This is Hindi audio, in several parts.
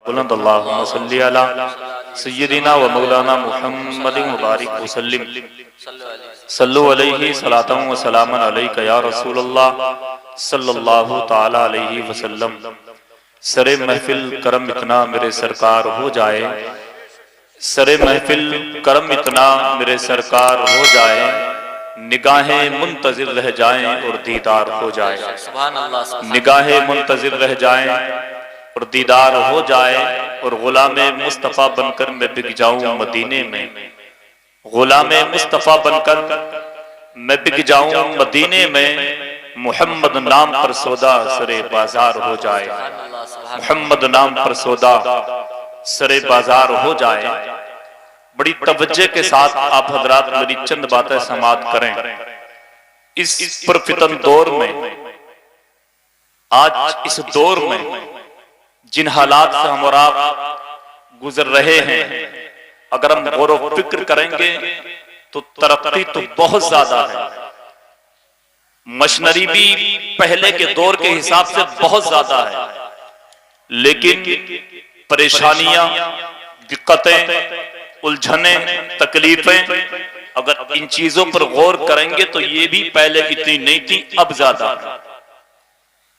बुलंद अल्लाहुम्मा सल्ली अला सय्यदिना व मौलाना मुहम्मद मुबारक वसल्लिम सल्लु अलैहि सलातम व सलामन अलैका या रसूलल्लाह सल्लल्लाहु ताला अलैहि वसल्लम। सरे महफिल करम इतना मेरे सरकार हो जाए, सरे महफिल करम इतना मेरे सरकार हो जाए, निगाहें मुंतजिर रह जाएं और दीदार हो जाए। निगाहें मुंतजिर रह जाएं और दीदार हो जाए, और गुलामे मुस्तफ़ा बनकर मैं बिक जाऊं मदीने में। गुलामे मुस्तफ़ा बनकर मैं बिक जाऊं मदीने में, मुहम्मद नाम पर सौदा सरे बाजार हो जाए। मुहम्मद नाम पर सौदा सरे बाजार हो जाए। बड़ी तवज्जो के साथ आप हजरात मेरी चंद बातें समाअत करें। इस परफितन दौर में, आज इस दौर में जिन हालात से हम और आप गुजर रहे हैं, अगर हम गौर व फिक्र करेंगे तो तरक्की तो बहुत ज्यादा है। मशीनरी भी पहले के दौर के हिसाब से बहुत ज्यादा है, लेकिन परेशानियां, दिक्कतें, उलझने, तकलीफें, अगर इन चीजों पर गौर करेंगे तो ये भी पहले इतनी नहीं थी, अब ज्यादा।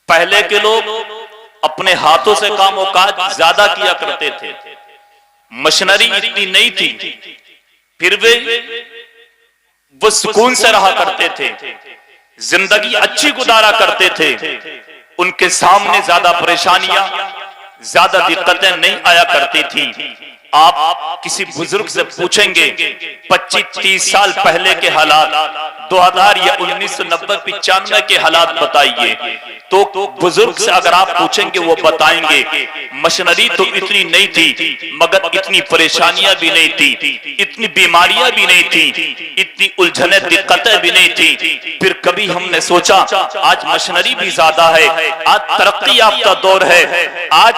पहले के लोग अपने हाथों से काम और काज ज्यादा किया करते थे, मशीनरी इतनी नहीं थी, फिर वो सुकून से रहा करते थे, जिंदगी अच्छी गुजारा करते थे। उनके सामने ज्यादा परेशानियां, ज्यादा दिक्कतें नहीं आया करती थी। आप किसी बुजुर्ग से पूछेंगे 25-30 साल पहले के हालात, 2000 या 1990-95 के हालात बताइए, तो बुजुर्ग से अगर आप पूछेंगे वो बताएंगे मशीनरी तो इतनी नहीं थी, मगर इतनी परेशानियां भी नहीं थी, इतनी बीमारियां भी नहीं थी, इतनी उलझने दिक्कतें भी नहीं थी। फिर कभी हमने सोचा आज मशीनरी भी ज्यादा है, आज तरक्की याफ्ता दौर है, आज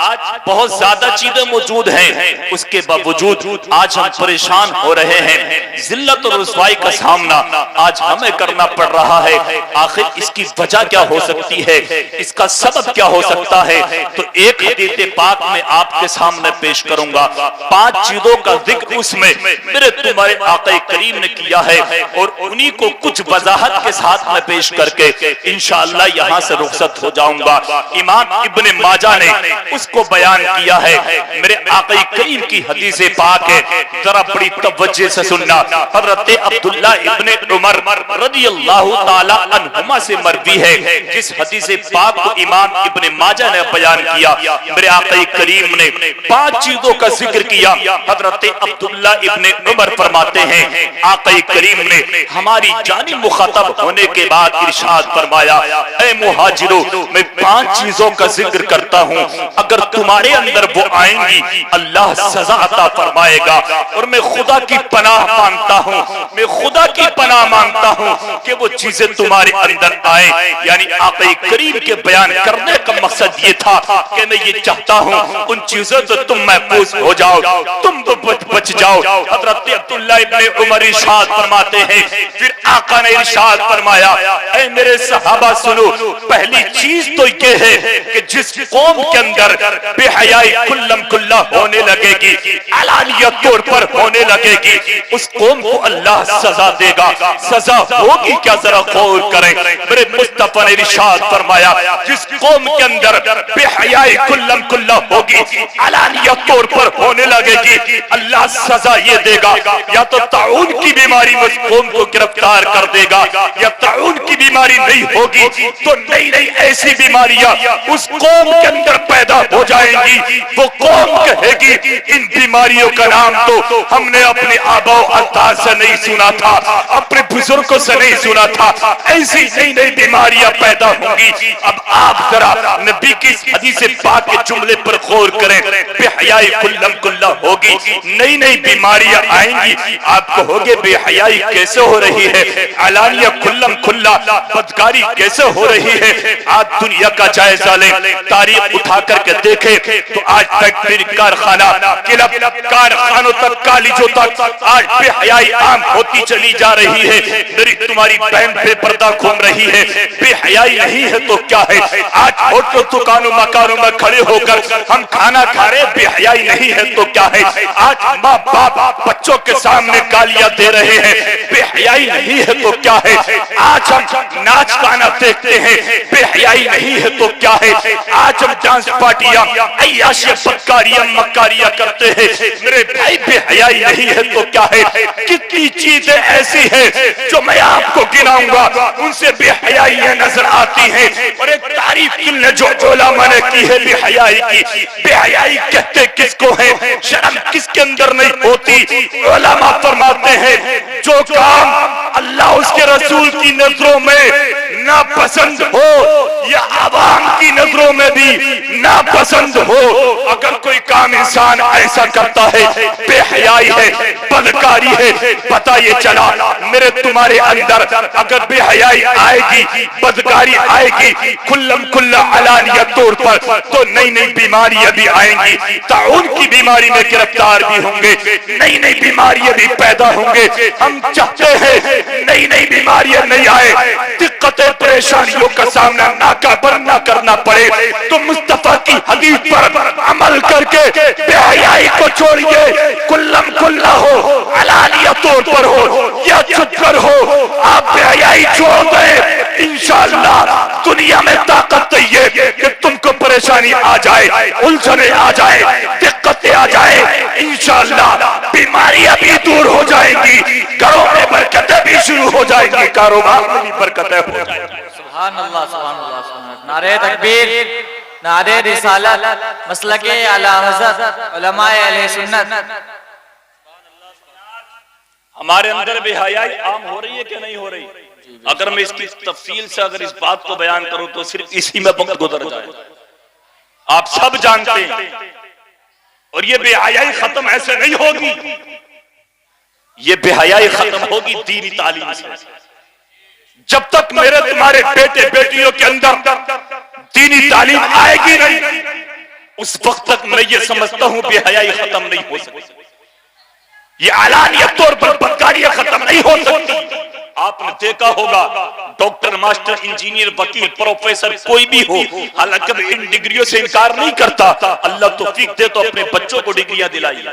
बहुत ज्यादा चीजें मौजूद हैं, उसके बावजूद आज हम परेशान हो रहे हैं। जिल्लत और रुसवाई का सामना आज हमें करना पड़ रहा है। आखिर इसकी वजह क्या हो सकती है, इसका सबब क्या हो सकता है? तो एक हदीस पाक में आपके सामने पेश करूंगा। 5 चीजों का जिक्र उसमें मेरे तुम्हारे आका करीम ने किया है, और उन्हीं को कुछ वजाहत के साथ में पेश करके इंशाअल्लाह यहां से रुखसत हो जाऊंगा। इमाम इब्ने माजा ने उसको बयान किया है। मेरे आका करीम की हदीस पाक है, जरा बड़ी तवज्जो से सुनना। हजरत अब्दुल्लाह इब्ने उमर रदियल्लाहु ताला अन्हुमा से मरवी है, जिस हदीस पाक को इमाम इब्ने माजा ने बयान किया। मेरे आका करीम ने 5 चीजों का जिक्र किया। हजरत अब्दुल्लाह इब्ने उमर फरमाते हैं, आका करीम ने हमारी जानी मुखातब होने के बाद इरशाद फरमाया, ऐ मुहाजिरों, मैं 5 चीजों का जिक्र करता हूँ, अगर तुम्हारे अंदर वो आएंगी अल्लाह सजा अता फरमाएगा। और मैं खुदा की पनाह मांगता हूँ, मैं खुदा की पनाह मांगता हूँ कि वो चीजें तुम्हारे अंदर आए। यानी आका करीम के बयान करने का मकसद ये था कि मैं ये चाहता हूँ उन चीजों से तुम महफूज हो जाओ, तुम तो बच जाओ। हजरत अब्दुल्लाह इब्ने उमर इरशाद फरमाते हैं, फिर आका ने इरशाद फरमाया, ऐ मेरे सहाबा सुनो, पहली चीज तो ये है कि जिस कौम के अंदर बेहयाई कुल्लम कुल्ला होने लगेगी, अलानियत तौर पर होने लगेगी, उस कौम को अल्लाह सजा देगा। सजा होगी क्या, जरा गौर करें। मेरे मुस्तफा ने इरशाद फरमाया, जिस कौम के अंदर बेहयाई कुल्लम कुल्ला होगी, अलानियत तौर पर होने लगेगी, अल्लाह सजा ये देगा, या तो ताउन की बीमारी में उस कौम को गिरफ्तार कर देगा, या ताउन की बीमारी नहीं होगी तो नई नई ऐसी बीमारियां उस कौम के अंदर पैदा हो जाएंगी। वो कौम कहेगी इन बीमारियों का नाम तो हमने अपने आबा अजदाद से नहीं सुना था, अपने बुजुर्गों से नहीं सुना था, ऐसी नई नई बीमारियां पैदा होंगी। अब आप जरा नबी की हदीस पाक के जुमले पर गौर करें, बेहयाई कुल्लम कुल्ला होगी, नई नई बीमारियां आएंगी। आप कहोगे बेहयाई कैसे हो रही है, अलानिया कुल्लम कुल्ला बदकारी कैसे हो रही है? आज दुनिया का जायजा लें, तारीख उठा करके देखें तो आज फैक्ट्री, कारखाना, क्लब, कारखानों तक, कॉलेजों तक आज बेहयाई आम होती चली जा रही है। मेरी तुम्हारी बहन बेपर्दा घूम रही है, बेहयाई नहीं है तो क्या है? आज होटल, दुकानों, मकानों में खड़े होकर हम खाना खा रहे, बेहयाई नहीं है तो क्या है। आज माँ बाप बच्चों के सामने गालियां दे रहे हैं, बेहयाई नहीं है तो क्या है। आज हम नाच गाना देखते हैं, बेहयाई नहीं है तो क्या है। आज हम डांस पार्टियां अय्याशी बदकारियां मक्कारियां करते हैं, मेरे भाई बेहयाई नहीं है तो क्या है। कितनी चीजें ऐसी हैं जो मैं आपको गिनाऊंगा, उनसे बेहयाई नजर आती है। और एक तारीफ तुमने जो उलमा ने की है बेहयाई की, बेहयाई कहते किसको है, शर्म किसके अंदर नहीं होती। उलमा फरमाते हैं जो काम अल्लाह उसके रसूल की नजरों में नापसंद हो या आवाम की नजरों में भी नापसंद हो, अगर कोई काम इंसान ऐसा करता है बेहयाई है, बदकारी है, पता ये चला मेरे तुम्हारे अंदर अगर बेहयाई आएगी, बदकारी आएगी खुल्लम खुल्ला अलानिया तौर पर, तो नई नई बीमारियां भी आएंगी, ताउन की बीमारी में गिरफ्तार भी होंगे, नई नई बीमारियां भी पैदा होंगे। हम चाहते हैं नई नई बीमारियां नहीं आए, दिक्कतें परेशानियों का सामना ना करना पड़े, तो मुस्तफा की हदीस पर अमल करके बेहयाई को छोड़िए, कुल्लम कुल्ला हो, अलानिया तौर पर हो या छुपकर हो, आप बेहयाई छोड़ दें, इंशाअल्लाह दुनिया में ताकत चाहिए कि तुमको परेशानी आ जाए, उलझने आ जाए, दिक्कतें आ जाए, इंशाअल्लाह बीमारियां भी दूर हो जाएंगी, घरों में बरकतें भी शुरू हो जाएंगी, कारोबार में भी बरकतें हो जाएंगी। सुभान अल्लाह, सुभान अल्लाह, सुभान अल्लाह। नारे तकबीर, नारे रिसालत, मसलके आला हज़रत उलमाए अहले सुन्नत। हमारे अंदर बेहयाई आम हो रही है कि नहीं हो रही। अगर मैं इसकी तफसील से अगर इस बात को बयान करूं तो सिर्फ इसी में वक्त गुजर जाए। आप सब जानते हैं, और ये बेहयाई खत्म ऐसे नहीं होगी, ये बेहयाई खत्म होगी दीनी तालीम से। जब तक मेरे तुम्हारे बेटे बेटियों के अंदर दीनी तालीम आएगी नहीं, उस वक्त तक मैं ये समझता हूं बेहयाई खत्म नहीं हो सकती, ये आलानिया तौर पर बदकारियां खत्म नहीं हो सकती। आपने देखा होगा डॉक्टर, मास्टर, इंजीनियर, वकील, प्रोफेसर कोई भी हो, हालांकि इन डिग्रियों से इनकार नहीं करता, अल्लाह तौफीक दे तो अपने बच्चों को डिग्रियां दिलाई,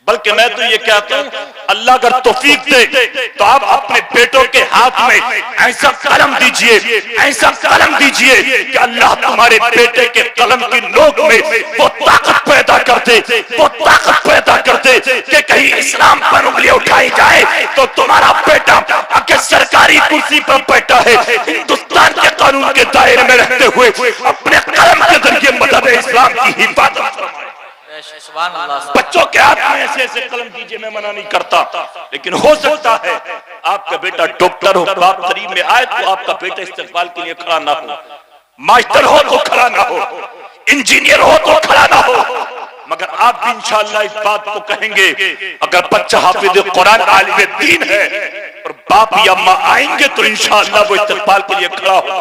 बल्कि मैं तो ये कहता हूं अल्लाह अगर तौफीक दे तो आप अपने बेटों के हाथ में ऐसा कलम दीजिए, ऐसा कलम दीजिए कि अल्लाह तुम्हारे बेटे के कलम की नोक में वो ताकत पैदा कर दे, वो ताकत पैदा कर दे कि कहीं इस्लाम पर उंगलियां उठाई जाए तो तुम्हारा बेटा अगर सरकारी कुर्सी पर बैठा है, हिंदुस्तान के कानून के दायरे में रहते हुए अपने कलम के जरिए मदद इस्लाम की हिफाजत फरमाए। बच्चों के हाथ में ऐसे ऐसे कलम दीजिए, मैं मना नहीं करता, लेकिन हो सकता है आपका बेटा डॉक्टर हो, बाप करीब में आए तो आपका बेटा इस्तेमाल के लिए खड़ा ना हो, मास्टर हो तो खड़ा ना हो, इंजीनियर हो तो खड़ा ना हो, मगर आप भी इंशाअल्लाह इस बात को कहेंगे अगर बच्चा हाफिज कुरान आलिम दीन है और बाप या माँ आएंगे तो इंशाअल्लाह वो इस्तेमाल के लिए खड़ा हो।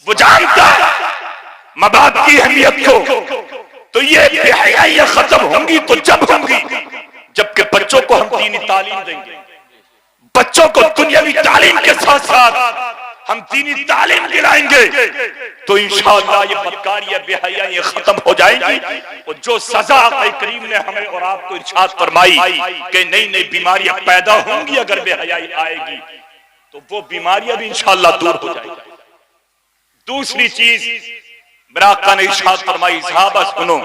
वो जानता है माँ बाप की अहमियत को, तो ये बेहयाइयां खत्म होंगी तो जब होंगी जबकि बच्चों को हम दीनी तालीम देंगे, बच्चों को दुनियावी तालीम के साथ साथ हम दीनी तालीम दिलाएंगे तो इंशाअल्लाह ये बदकारियां बेहयाइयां खत्म हो जाएंगी। और जो सजा करीम ने हमें और आपको इरशाद फरमाई कि नई नई बीमारियां पैदा होंगी अगर बेहयाई आएगी, तो वो बीमारियां भी इंशाअल्लाह दूर हो जाएंगी। दूसरी चीज मेरा आका ने इरशाद फरमाई, सहाबा सुनो,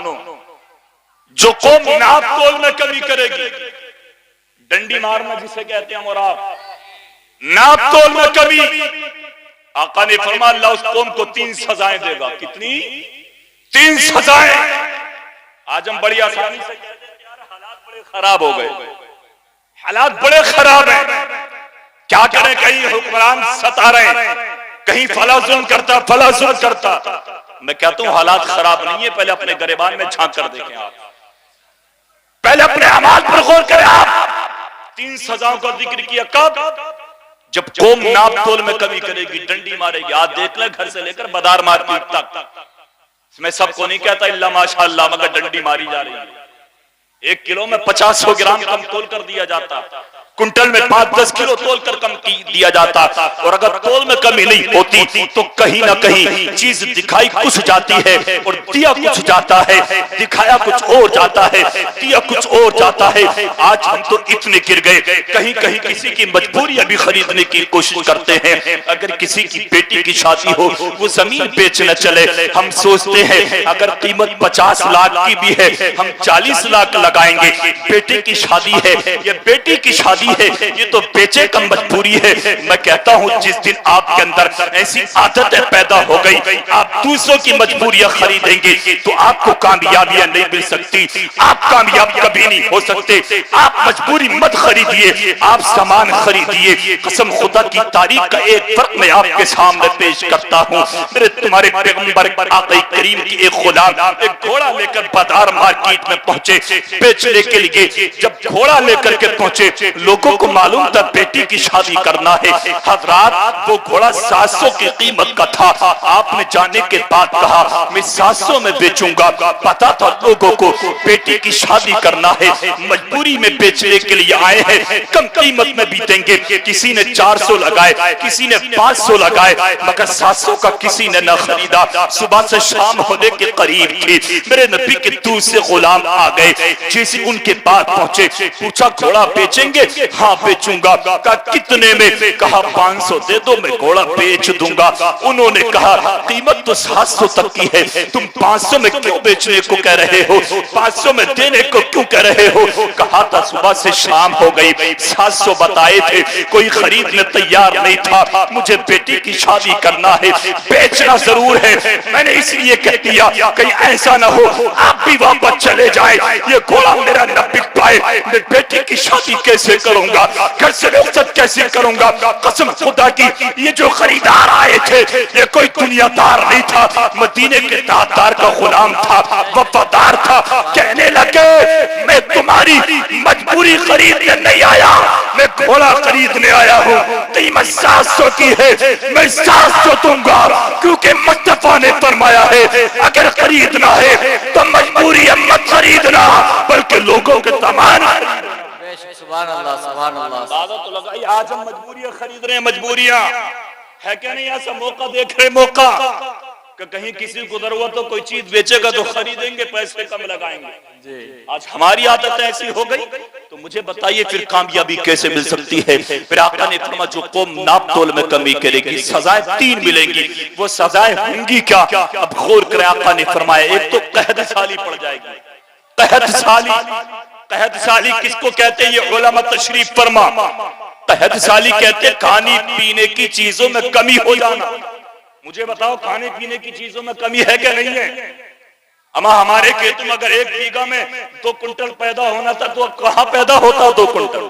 जो कौम नाप तोल में कमी करेगी, डंडी मारना जिसे कहते हैं, और आप नाप तोल में कमी, आका ने फरमाया अल्लाह उस कौम को 3 सजाएं देगा। कितनी? 3 सजाएं। आज हम बड़ी आसानी से कहते हैं यार हालात बड़े खराब हो गए, हालात बड़े खराब हैं, क्या करें, कहीं हुक्मरान सता रहे, कहीं फला जुल्म करता, फला जुल्म करता। मैं कहता हूं हालात खराब नहीं है, पहले अपने गिरबान में झांक कर देखें आप, पहले अपने अमाल पर गौर करें आप। 3 सजाओं का जिक्र किया, कब? जब कौम नाप तोल में कमी करेगी, डंडी मारेगी। आज देख ले घर से लेकर बाजार मार्केट तक, मैं सबको नहीं कहता इल्ला माशाअल्लाह, मगर डंडी मारी जा रही है। 1 किलो में 50-100 ग्राम कम तोल कर दिया जाता, कुंटल में 5-10 किलो तोल कर कम दिया जाता, और अगर तोल में कमी नहीं होती तो कहीं ना कहीं चीज दिखाई कुछ जाती है और दिया कुछ जाता है, दिखाया कुछ और जाता है, दिया कुछ और जाता है। आज हम तो इतने गिर गए, कहीं कहीं किसी की मजबूरी अभी खरीदने की कोशिश करते हैं। अगर किसी की बेटी की शादी हो, वो जमीन बेचने चले, हम सोचते हैं अगर कीमत 50 लाख की भी है हम 40 लाख लगाएंगे। बेटे की शादी है, ये बेटी की शादी है, ये तो बेचे का मजबूरी है। मैं कहता हूं जिस दिन आपके अंदर ऐसी आदतें पैदा हो गई, आप दूसरों की मजबूरियां खरीदेंगे तो आपको कामयाबियां नहीं मिल सकती, आप कामयाब कभी नहीं हो सकते। आप मजबूरी मत खरीदिए, आप सामान खरीदिए। कसम खुदा की तारीख का एक फर्क मैं आपके सामने पेश करता हूं। मेरे तुम्हारे पैगंबर आका करीम की एक गुलाम एक घोड़ा लेकर बाजार मार्केट में पहुंचे बेचने के लिए। जब घोड़ा लेकर के पहुंचे, लोगों को मालूम था बेटी की शादी करना है। हजरात वो घोड़ा 700 की कीमत का था। आपने जाने के बाद कहा मैं 700 में बेचूंगा। पता था लोगों को बेटी की शादी करना है, मजबूरी में बेचने के लिए आए हैं, कम कीमत में भी देंगे। किसी ने 400 लगाए, किसी ने 500 लगाए, मगर 700 का किसी ने न खरीदा। सुबह से शाम होने के करीब थी, मेरे नबी के दूसरे गुलाम आ गए। जैसे उनके पास पहुंचे, पूछा घोड़ा बेचेंगे? हाँ बेचूंगा। कहा कितने में? कहा 500 दे दो, मैं घोड़ा बेच दूंगा। उन्होंने कहा कीमत तो 700 तक की है, तुम 500 में क्यों बेचने को कह रहे हो, 500 में देने को क्यों कह रहे हो? कहा था सुबह से शाम हो गई, 700 बताए थे, कोई खरीदने तैयार नहीं था। मुझे बेटी की शादी करना है, बेचना जरूर है, मैंने इसलिए कह दिया कहीं ऐसा ना हो आप भी वापस चले जाए, ये घोड़ा मेरा न बिक पाए। मैं बेटी की शादी कैसे करूंगा, घर से रुखसत कैसे करूंगा? कसम खुदा की ये जो खरीदार आए थे ये कोई दुनियादार नहीं था, मदीने के ताजदार का गुलाम था, वफादार था। कहने लगे मैं तुम्हारी मजबूरी खरीदने नहीं आया, मैं घोड़ा खरीदने आया हूँ। कीमत 700 की है, मैं 700 दूंगा, क्योंकि मुस्तफा ने फरमाया है अगर खरीदना है तो मजबूरी मत खरीदना बल्कि लोगों के सामान। सुभान अल्लाह, सुभान अल्लाह। तो लगाई आज हम मजबूरियां खरीद रहे हैं, मजबूरियां है क्या नहीं? ऐसा मौका देख रहे, मौका कि कहीं किसी को जरूरत हो कोई चीज बेचेगा तो खरीदेंगे, पैसे कम लगाएंगे। आज हमारी आदत ऐसी हो गई, तो मुझे बताइए फिर कामयाबी कैसे मिल सकती है? फिर आका ने फरमाया जो कौम नाप तोल में कमी करेगी सजाएं 3 मिलेंगी। वो सजाएं होंगी क्या? अब गौर करें, आका ने फरमाया एक तो कहद साली पड़ जाएगी। कहद साली, कहद साली किसको कहते हैं? ये उलमा तशरीफ फरमा। कहद साली कहते हैं खाने पीने की चीजों में कमी हो जाना। मुझे बताओ खाने पीने की चीजों में कमी है क्या नहीं है? अमा हमारे खेतों में अगर 1 बीघा में 2 कुंटल पैदा होना था तो अब कहां पैदा होता 2 कुंटल?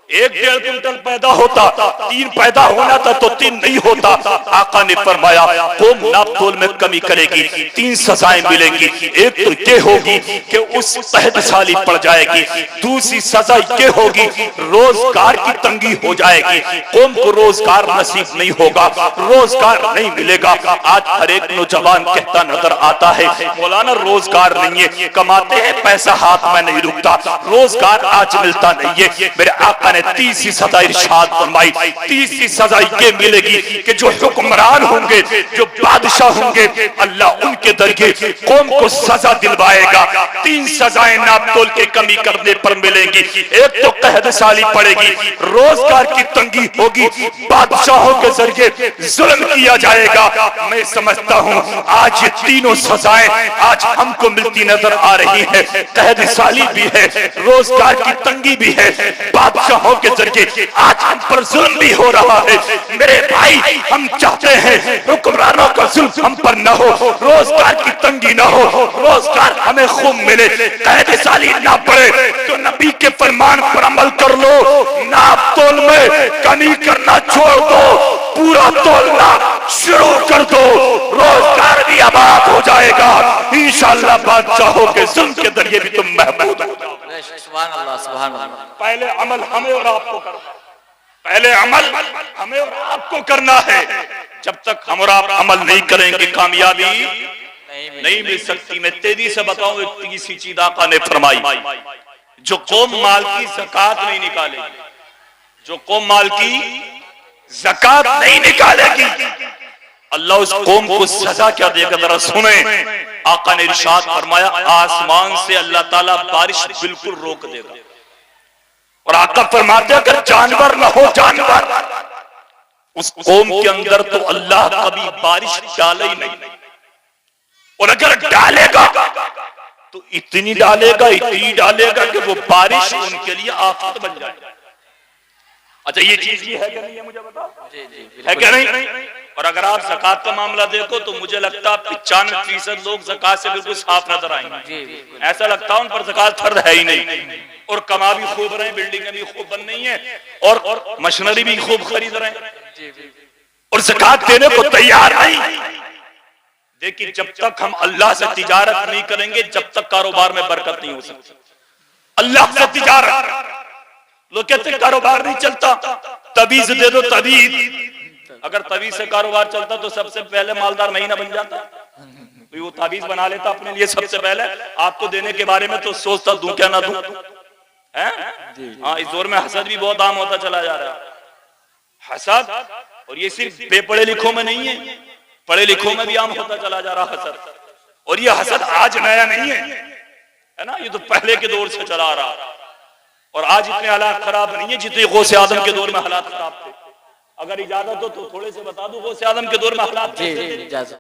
1-1.5 कुंटल पैदा होता, 3 पैदा होना था तो 3 नहीं होता। आका ने फरमाया कौम नाप तोल में कमी करेगी, 3 सजाएं मिलेंगी। एक तो ये होगी कि उस कहद साली पड़ जाएगी, दूसरी सजा ये होगी रोजगार की तंगी हो जाएगी, कौम को रोजगार नसीब नहीं होगा, रोजगार नहीं मिलेगा। आज हर एक नौजवान कहता नजर आता है मौलाना रोजगार नहीं है, कमाते हैं पैसा हाथ में नहीं रुकता, रोजगार आज मिलता नहीं है। मेरे आका ने तीसरी सजा इरशाद फरमाई, तीसरी सजा ये मिलेगी कि जो हुक्मरान होंगे, जो बादशाह होंगे, अल्लाह उनके दरगे कौम को सजा दिलवाएगा। 3 सजाएं नाप तोल के कमी करने पर मिलेंगी। एक तो कहद साली पड़ेगी, रोजगार की तंगी होगी, बादशाहों के जरिए जुल्म किया जाएगा। मैं समझता हूँ आज ये तीनों सजाएं आज हमको मिलती नजर आ रही है। कहद साली भी है, रोजगार की तंगी भी है, बादशाहों के जरिए आज हम पर जुल्म भी हो रहा है। मेरे भाई हम चाहते हैं हुक्मरानों का जुल्म हम पर न हो, रोजगार की तंगी न हो, रोजगार हमें खूब मिले, कहद साली ना पड़े। तो नबी के फरमान पर अमल कर लो, नाप तोल में कमी करना छोड़ दो, पूरा तोलना शुरू कर दो, रोजगार भी आबाद हो जाएगा इंशाअल्लाह। बादशाहों के जुल्म के जरिए भी तुम महफूज हो जाओ। सुभान अल्लाह, सुभान अल्लाह। पहले अमल हमें और आपको करना, पहले अमल हमें और आपको करना है। जब तक हम और आप अमल नहीं करेंगे कामयाबी नहीं मिल सकती। मैं तेजी से बताऊं एक तीसरी चीज आका ने फरमाई, जो कौम माल की ज़कात नहीं निकालेगी, जो कौम माल की ज़कात नहीं निकालेगी, अल्लाह उस कौम को सजा क्या देगा, जरा सुने। आका ने इरशाद फरमाया, आसमान से अल्लाह ताला बारिश बिल्कुल रोक देगा। और आका फरमाते अगर जानवर ना हो, जानवर उस कौम के अंदर तो अल्लाह कभी बारिश डाले ही नहीं, और अगर डालेगा तो इतनी डालेगा कि वो बारिश उनके लिए आफत बन जाए। अच्छा, ये चीज भी है कि नहीं है, मुझे बताओ। है क्या नहीं? और अगर आप ज़कात का मामला देखो तो मुझे लगता है 95% लोग ज़कात से बिल्कुल साफ नजर आएंगे। ऐसा लगता है उन पर ज़कात फर्ज है ही नहीं, और कमा भी खूब रहे, बिल्डिंगें भी खूब बन रही हैं, और मशीनरी भी खूब खरीद रहे हैं, और ज़कात देने को तैयार नहीं। देखिए, जब तक हम अल्लाह से तिजारत नहीं करेंगे, जब तक कारोबार में बरकत नहीं हो सकती। अल्लाह से तिजारत, लोग कहते हैं कारोबार नहीं चलता, तवीज दे दो तवीज। अगर तवीज से कारोबार चलता तो सबसे पहले मालदार महीना बन जाता, तो वो तावीज बना लेता अपने लिए सबसे पहले। आपको देने के बारे में तो सोचता दूं क्या ना दूं, है? हाँ, इस दौर में हसद भी बहुत आम होता चला जा रहा है, हसद। और ये सिर्फ बेपढ़े लिखों में नहीं है, पढ़े लिखों में भी आम होता चला जा रहा हसद। और ये हसद आज नया नहीं है ना, ये तो पहले के दौर से चला आ रहा। और आज इतने हालात खराब नहीं है जितने गौसे आदम के दौर में हालात खराब थे। अगर इजाजत हो तो थोड़े से बता दूं गौसे आदम के दौर में हालात कैसे थे।